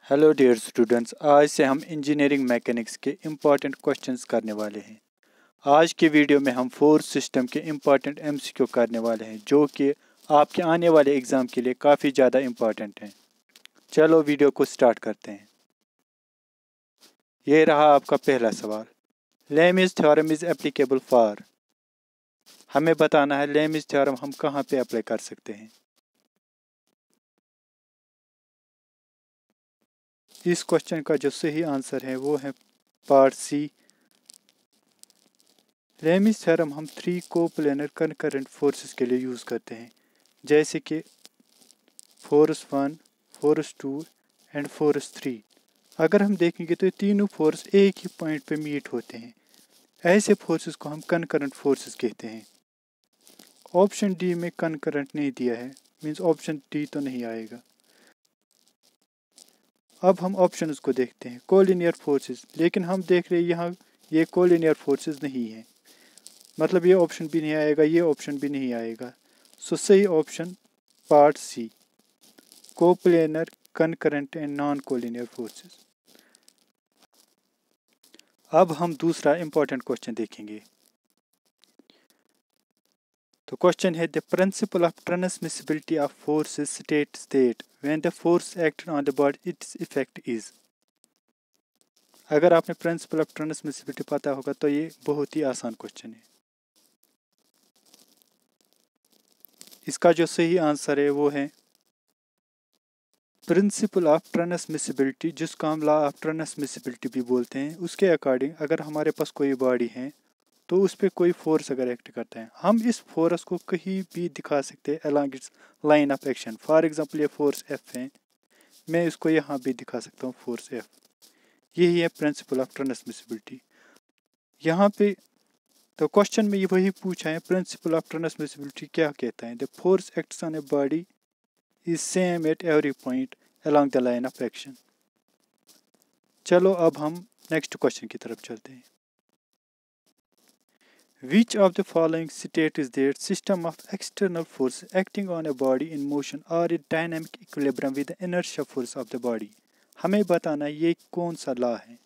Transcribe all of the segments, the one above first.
Hello dear students, आज से हम इंजीनियरिंग मैकेनिक्स के इम्पॉर्टेंट क्वेश्चंस करने वाले हैं। आज के वीडियो में हम फोर्स सिस्टम के इम्पॉर्टेंट एमसीक्यू करने वाले हैं जो कि आपके आने वाले एग्ज़ाम के लिए काफ़ी ज़्यादा इम्पॉर्टेंट हैं। चलो वीडियो को स्टार्ट करते हैं। ये रहा आपका पहला सवाल। लेमिज थ्योरम इज़ एप्लीकेबल फॉर। हमें बताना है लेमिज थ्योरम हम कहाँ पे अप्लाई कर सकते हैं। इस क्वेश्चन का जो सही आंसर है वो है पार्ट सी। लेमिज थ्योरम हम 3 कोप्लेनर कनकरेंट फोर्सेस के लिए यूज़ करते हैं, जैसे कि फोर्स 1, फोर्स 2 एंड फोर्स 3। अगर हम देखेंगे तो ये तीनों फोर्स एक ही पॉइंट पे मीट होते हैं। ऐसे फोर्सेस को हम कनकरेंट फोर्सेस कहते हैं। ऑप्शन डी में कनकरेंट नहीं दिया है, मीन्स ऑप्शन डी तो नहीं आएगा। अब हम ऑप्शंस को देखते हैं। कोलिनियर फोर्सेस, लेकिन हम देख रहे हैं यहाँ ये कोलिनियर फोर्सेस नहीं है, मतलब ये ऑप्शन भी नहीं आएगा, ये ऑप्शन भी नहीं आएगा। सो सही option part C, coplanar concurrent and non collinear forces. अब हम दूसरा इंपॉर्टेंट क्वेश्चन देखेंगे। तो क्वेश्चन है the principle of transmissibility of forces states that when the force acted on the body its effect is. अगर आपने principal of transmissibility पता होगा तो ये बहुत ही आसान क्वेश्चन है। इसका जो सही आंसर है वो है प्रिंसिपल ऑफ ट्रांसमिसिबिलिटी, जिसको हम लॉ ऑफ ट्रांसमिसिबिलिटी भी बोलते हैं। उसके अकॉर्डिंग अगर हमारे पास कोई बॉडी है तो उस पर कोई फोर्स अगर एक्ट करता है, हम इस फोर्स को कहीं भी दिखा सकते हैं along its line of action. For example ये फोर्स एफ है, मैं इसको यहाँ भी दिखा सकता हूँ फोर्स एफ। यही है प्रिंसिपल ऑफ ट्रांसमिसिबिलिटी। यहाँ पे तो क्वेश्चन में ये वही पूछा है, प्रिंसिपल ऑफ ट्रांसमिसिबिलिटी क्या कहता है। The force acts on a body is same at every point along the line of action. चलो अब हम नेक्स्ट क्वेश्चन की तरफ चलते हैं। Which of the following states that system of external forces acting on a body in motion are in dynamic equilibrium with the inertia force of the body? हमें बताना ये कौन सा लॉ है।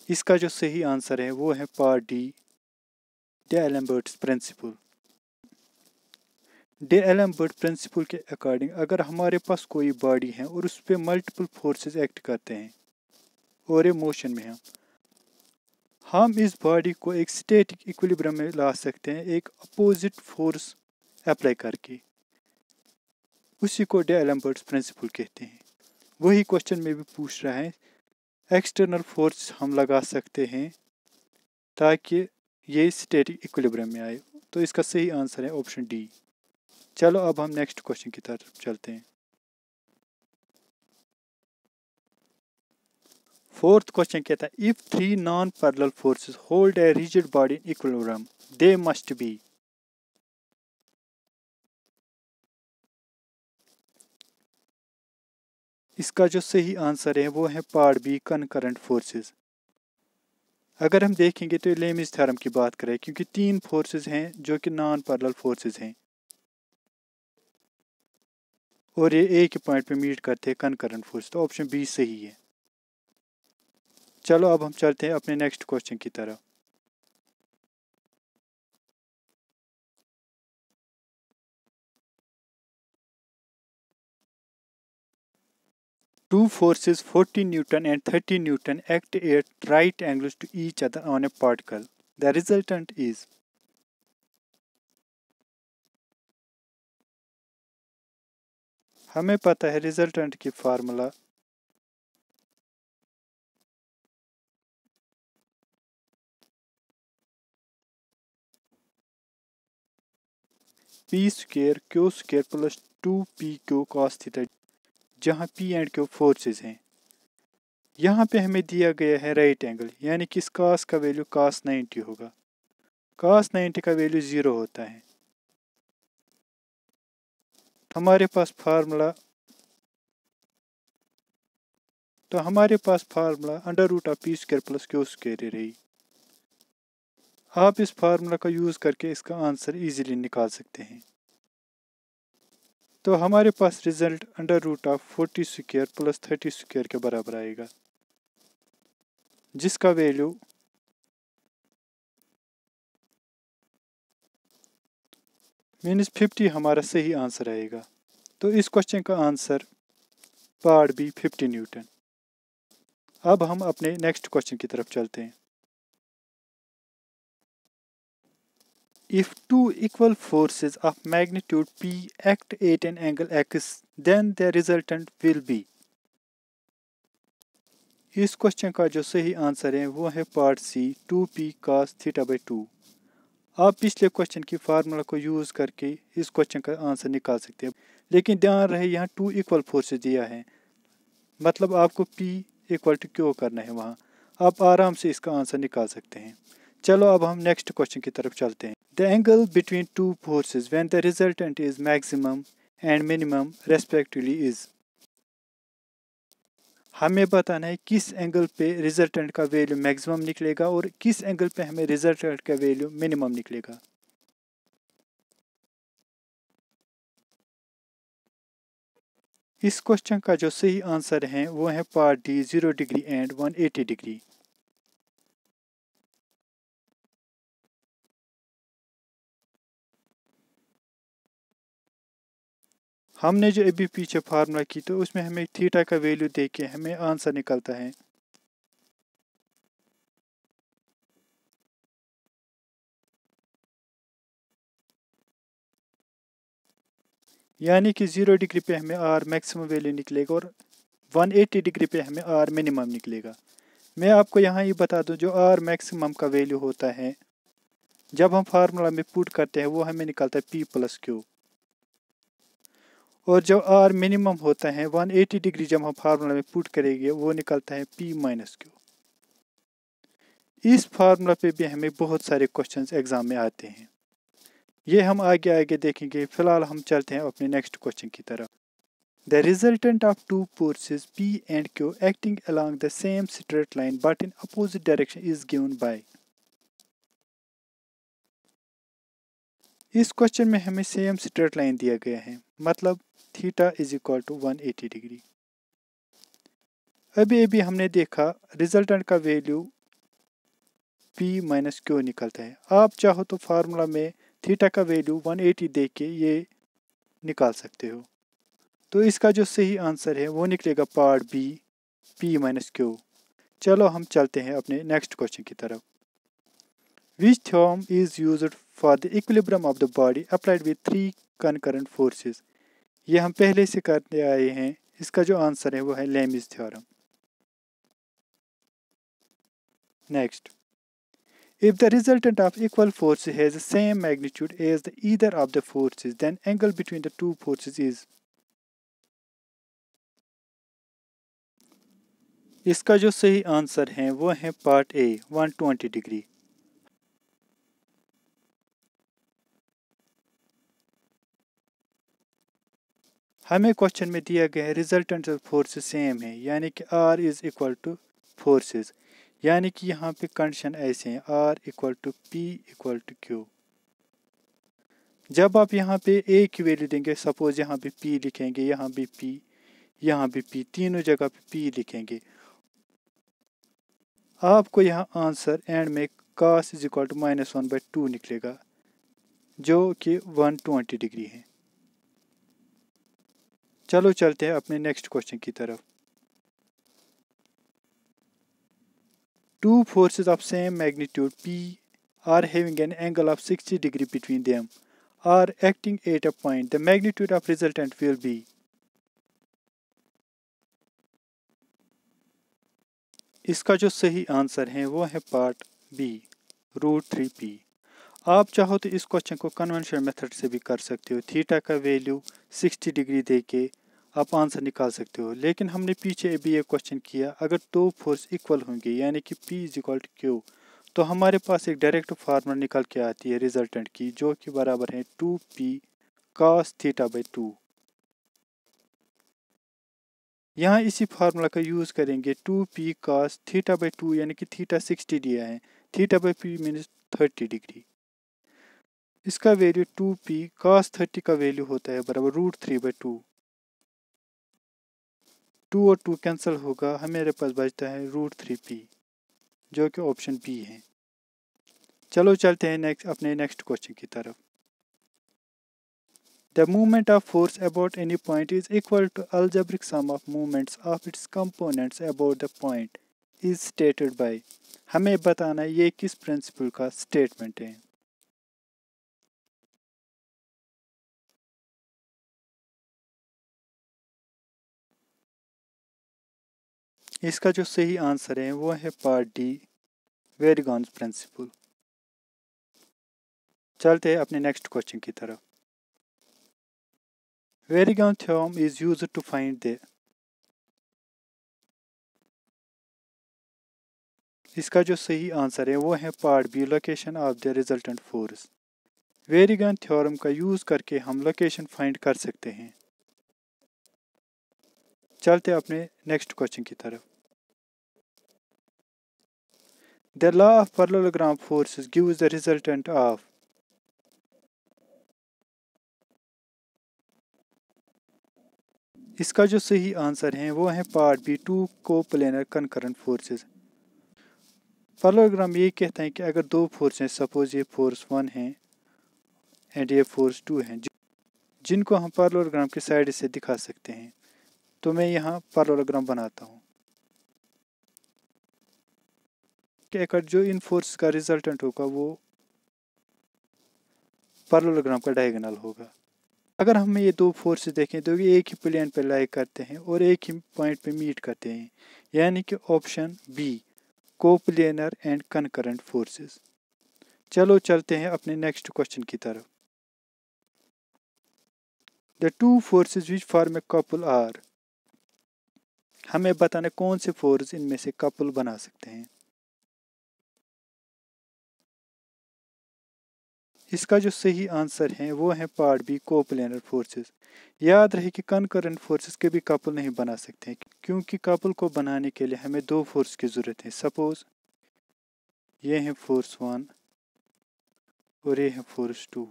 इसका जो सही आंसर है वो है part D, डे-एलेम्बर्ट्स principal. Day-Alembert principal के अकॉर्डिंग अगर हमारे पास कोई बॉडी है और उस पर मल्टीपल फोर्सेस एक्ट करते हैं और ये मोशन में है, हम इस बॉडी को एक स्टैटिक इक्विलिब्रियम में ला सकते हैं एक अपोजिट फोर्स अप्लाई करके। उसी को डे-एलेम्बर्ट्स प्रिंसिपल कहते हैं। वही क्वेश्चन में भी पूछ रहा है, एक्सटर्नल फोर्स हम लगा सकते हैं ताकि ये स्टैटिक इक्विलिब्रियम में आए। तो इसका सही आंसर है ऑप्शन डी। चलो अब हम नेक्स्ट क्वेश्चन की तरफ चलते हैं। फोर्थ क्वेश्चन कहता है if 3 non parallel forces hold a rigid body in equilibrium they must be. इसका जो सही आंसर है वो है पार्ट बी, कनकरेंट फोर्सेस। अगर हम देखेंगे तो लेमिज थ्योरम की बात करें, क्योंकि 3 फोर्सेस हैं जो कि नॉन पैरेलल फोर्सेस हैं और ये एक ही पॉइंट पे मीट करते हैं कनकरेंट फोर्स, तो ऑप्शन बी सही है। चलो अब हम चलते हैं अपने नेक्स्ट क्वेश्चन की तरफ। Two forces 40 Newton and 30 Newton act at right angles to each other on a particle. The resultant is। हमें पता है रिजल्टेंट की formula P square Q square plus 2p/q cos theta, जहाँ p एंड q फोर्सेस हैं। यहाँ पे हमें दिया गया है राइट एंगल, यानी कि इस cos का वैल्यू cos 90 होगा। cos 90 का वैल्यू 0 होता है। हमारे पास formula under root of P square plus Q square ही रही। आप इस फार्मूला का यूज़ करके इसका आंसर इजीली निकाल सकते हैं। तो हमारे पास result under root of 40 square plus 30 square के बराबर आएगा, जिसका वैल्यू -50 हमारा सही आंसर आएगा। तो इस क्वेश्चन का आंसर पार्ट बी 50 न्यूटन। अब हम अपने नेक्स्ट क्वेश्चन की तरफ चलते हैं। If two equal forces of magnitude P act at an angle X, then the resultant will be। इस क्वेश्चन का जो सही आंसर है वो है पार्ट सी 2p cos θ/2। आप पिछले क्वेश्चन की फार्मूला को यूज़ करके इस क्वेश्चन का आंसर निकाल सकते हैं, लेकिन ध्यान रहे यहाँ 2 इक्वल फोर्सेस दिया है, मतलब आपको P इक्वल टू क्यू करना है, वहाँ आप आराम से इसका आंसर निकाल सकते हैं। चलो अब हम नेक्स्ट क्वेश्चन की तरफ चलते हैं। The angle between two forces when the resultant is maximum and minimum respectively is. हमें बताना है किस एंगल पे रिजल्टेंट का वैल्यू मैक्सिमम निकलेगा और किस एंगल पे हमें रिजल्टेंट का वैल्यू मिनिमम निकलेगा। इस क्वेश्चन का जो सही आंसर है वो है part D 0 degree and 180 degree. हमने जो अभी पीछे फार्मूला की तो उसमें हमें थीटा का वैल्यू देख के हमें आंसर निकलता है। यानी कि 0 डिग्री पे हमें आर मैक्सिमम वैल्यू निकलेगा और 180 डिग्री पे हमें आर मिनिमम निकलेगा। मैं आपको यहाँ ये बता दूँ, जो आर मैक्सिमम का वैल्यू होता है जब हम फार्मूला में पुट करते हैं वो हमें निकलता है P प्लस क्यू, और जो आर मिनिमम होता है 180 डिग्री जब हम फार्मूला में पुट करेंगे वो निकलता है P माइनस क्यू। इस फार्मूला पे भी हमें बहुत सारे क्वेश्चंस एग्जाम में आते हैं, ये हम आगे आगे देखेंगे। फिलहाल हम चलते हैं अपने नेक्स्ट क्वेश्चन की तरफ। The resultant of two forces P and Q acting along the same straight line but in opposite direction is given by. इस क्वेश्चन में हमें सेम स्ट्रेट लाइन दिया गया है, मतलब theta is equal to 180 degree. अभी अभी हमने देखा रिजल्टेंट का वैल्यू P माइनस क्यू निकलता है। आप चाहो तो फार्मूला में थीटा का वैल्यू 180 देख के ये निकाल सकते हो। तो इसका जो सही आंसर है वो निकलेगा part B P minus Q. चलो हम चलते हैं अपने नेक्स्ट क्वेश्चन की तरफ। Which theorem is used for the equilibrium of the body applied with 3 concurrent forces. ये हम पहले से करते आए हैं। इसका जो आंसर है वो है Lami's theorem. Next, if the resultant of equal forces has the same magnitude as the either of the forces, then angle between the two forces is। इसका जो सही आंसर है वो है पार्ट ए 120 डिग्री। हमें क्वेश्चन में दिया गया है रिजल्टेंट ऑफ फोर्सेस सेम है, यानी कि R is equal to forces, यानी कि यहाँ पे कंडीशन ऐसे हैं R equal to P equal to Q। जब आप यहाँ पे A की वैल्यू देंगे, सपोज यहाँ पे P लिखेंगे, यहाँ भी P, यहाँ भी P, तीनों जगह पे P लिखेंगे, आपको यहाँ आंसर एंड में cos इज इक्वल टू -1/2 निकलेगा, जो कि 120 डिग्री है। चलो चलते हैं अपने नेक्स्ट क्वेश्चन की तरफ। Two forces of same magnitude P are having an angle of 60 degree between them are acting at a point. The magnitude of resultant will be। इसका जो सही आंसर है वो है पार्ट बी √3p। आप चाहो तो इस क्वेश्चन को कन्वेंशनल मेथड से भी कर सकते हो, थीटा का वैल्यू 60 डिग्री दे के आप आंसर निकाल सकते हो। लेकिन हमने पीछे अभी ये क्वेश्चन किया, अगर दो फोर्स इक्वल होंगे यानी कि P is equal to Q, तो हमारे पास एक डायरेक्ट फार्मूला निकल के आती है रिजल्टेंट की, जो कि बराबर है 2p cos θ/2। यहाँ इसी फार्मूला का यूज़ करेंगे, 2p cos θ/2 यानी कि थीटा 60 दिया है, θ/p मीन्स 30 डिग्री। इसका वैल्यू 2p cos 30 का वैल्यू होता है बराबर √3/2। 2 और 2 कैंसिल होगा, हमारे पास बचता है √3p जो कि ऑप्शन बी है। चलो चलते हैं अपने नेक्स्ट क्वेश्चन की तरफ। The movement of force about any point is equal to algebraic sum of movements of its components about the point is stated by। हमें बताना है ये किस प्रिंसिपल का स्टेटमेंट है। इसका जो सही आंसर है वो है पार्ट डी, वेरिगॉन्स प्रिंसिपल। चलते हैं अपने नेक्स्ट क्वेश्चन की तरफ। Varignon theorem is used to find the. इसका जो सही आंसर है वो है part B, location of the resultant force. Varignon theorem का यूज करके हम लोकेशन फाइंड कर सकते हैं। चलते अपने नेक्स्ट क्वेश्चन की तरफ। The law of parallelogram forces gives the resultant of. इसका जो सही आंसर है वो है part B, 2 coplanar concurrent forces. Parallelogram ये कहता है कि अगर दो फोर्स हैं, सपोज ये फोर्स 1 है एंड ये फोर्स 2 है, जिनको हम पैरेललोग्राम के साइड से दिखा सकते हैं, तो मैं यहाँ पैरेललोग्राम बनाता हूँ कि अगर जो इन फोर्स का रिजल्टेंट होगा वो पैरेललोग्राम का डायगोनल होगा। अगर हम ये दो फोर्सेस देखें तो ये एक ही प्लेन पे लाई करते हैं और एक ही पॉइंट पे मीट करते हैं, यानी कि option B, coplanar and concurrent forces. चलो चलते हैं अपने नेक्स्ट क्वेश्चन की तरफ। The two forces which form a couple are. हमें बताना कौन से फोर्स इनमें से कपल बना सकते हैं। इसका जो सही आंसर है वो है पार्ट बी, कोप्लेनर फोर्सेस। याद रहे कि कनकरेंट फोर्सेस के भी कपल नहीं बना सकते हैं, क्योंकि कपल को बनाने के लिए हमें दो फोर्स की ज़रूरत है। सपोज ये है फोर्स 1 और ये है फोर्स 2।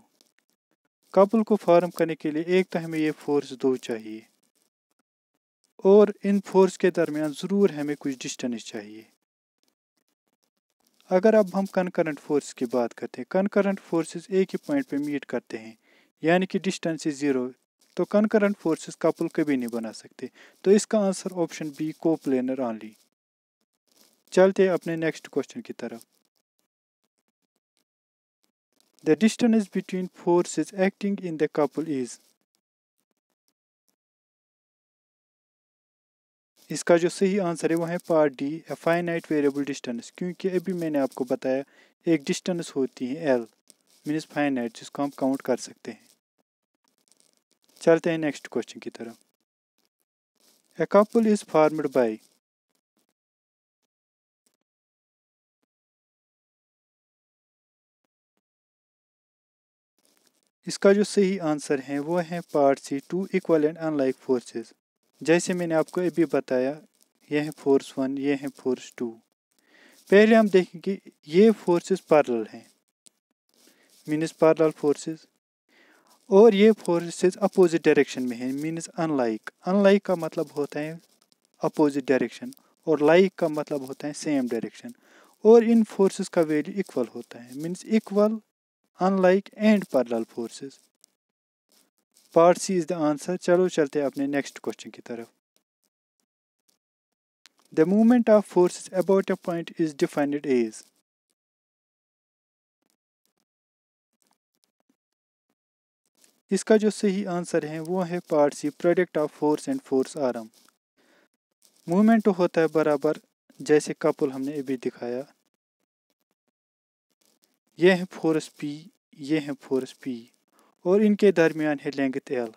कपल को फॉर्म करने के लिए एक तो हमें ये फोर्स 2 चाहिए और इन फोर्स के दरमियान ज़रूर हमें कुछ डिस्टेंस चाहिए। अगर अब हम कनकरेंट फोर्स की बात करते हैं, कनकरेंट फोर्सेस एक ही पॉइंट पे मीट करते हैं, यानी कि डिस्टेंस इज 0, तो कनकरेंट फोर्सेस कपल कभी नहीं बना सकते। तो इसका answer option B, coplanar only. चलते हैं अपने नेक्स्ट क्वेश्चन की तरफ। The distance between forces acting in the couple is. इसका जो सही आंसर है वो है part D, a finite variable distance, क्योंकि अभी मैंने आपको बताया एक डिस्टेंस होती है एल, मीन्स फाइनाइट, जिसको हम काउंट कर सकते हैं। चलते हैं नेक्स्ट क्वेश्चन की तरफ। A couple is formed by. इसका जो सही आंसर है वो है part C, two equal and unlike forces. जैसे मैंने आपको अभी बताया, यह है फोर्स 1, ये है फोर्स 2। पहले हम देखेंगे ये फोर्सेस पैरेलल हैं, मीन्स पैरेलल फोर्सेस, और ये फोर्सेस अपोजिट डायरेक्शन में हैं, मीन्स अनलाइक। अनलाइक का मतलब होता है अपोजिट डायरेक्शन और लाइक का मतलब होता है सेम डायरेक्शन। और इन फोर्सेस का वैल्यू इक्वल होता है, means equal, unlike and parallel forces. Part C is the answer. चलो चलते हैं अपने नेक्स्ट क्वेश्चन की तरफ। The movement of forces about a point is defined as. इसका जो सही आंसर है वो है part C, product of force and force arm. Movement होता है बराबर जैसे कपल हमने अभी दिखाया, ये है फोर्स पी, ये है फोर्स पी, और इनके दरमियान है लेंथ एल।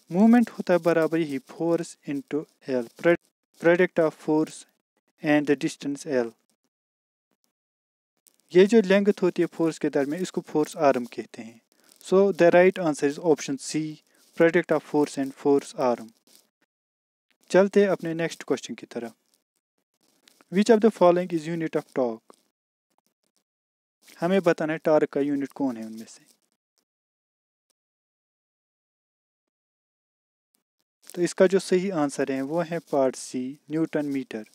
मूवमेंट होता है बराबर यही force into L, product of force and the distance L. ये जो लेंथ होती है फोर्स के दरमियान, इसको फोर्स आर्म कहते हैं। So the right answer is option C, product of force and force arm. चलते हैं अपने नेक्स्ट क्वेश्चन की तरफ। Which of the following is unit of torque. हमें बताना है टॉर्क का यूनिट कौन है उनमें से। तो इसका जो सही आंसर है वो है पार्ट सी, न्यूटन मीटर।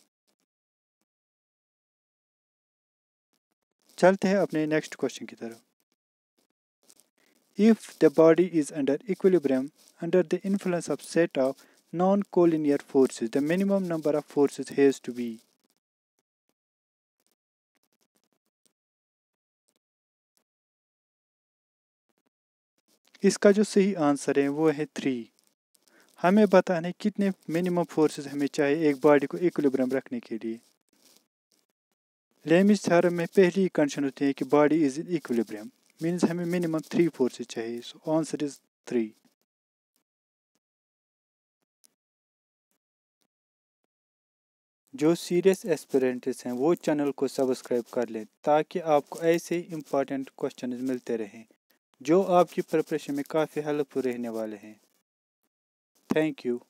चलते हैं अपने नेक्स्ट क्वेश्चन की तरफ। If the body is under equilibrium under the influence of set of non-collinear forces, the minimum number of forces has to be। इसका जो सही आंसर है वो है 3। हमें बताना है कितने मिनिमम फोर्सेस हमें चाहिए एक बॉडी को इक्विलिब्रियम रखने के लिए। लेमिस थ्योरम में पहली कंडीशन होती है कि body is in equilibrium, means हमें मिनिमम 3 फोर्सेस चाहिए। So answer is 3। जो सीरियस एस्पिरेंट्स हैं वो चैनल को सब्सक्राइब कर लें ताकि आपको ऐसे इंपॉर्टेंट क्वेश्चन मिलते रहें जो आपकी प्रिपरेशन में काफ़ी हेल्पफुल रहने वाले हैं। Thank you.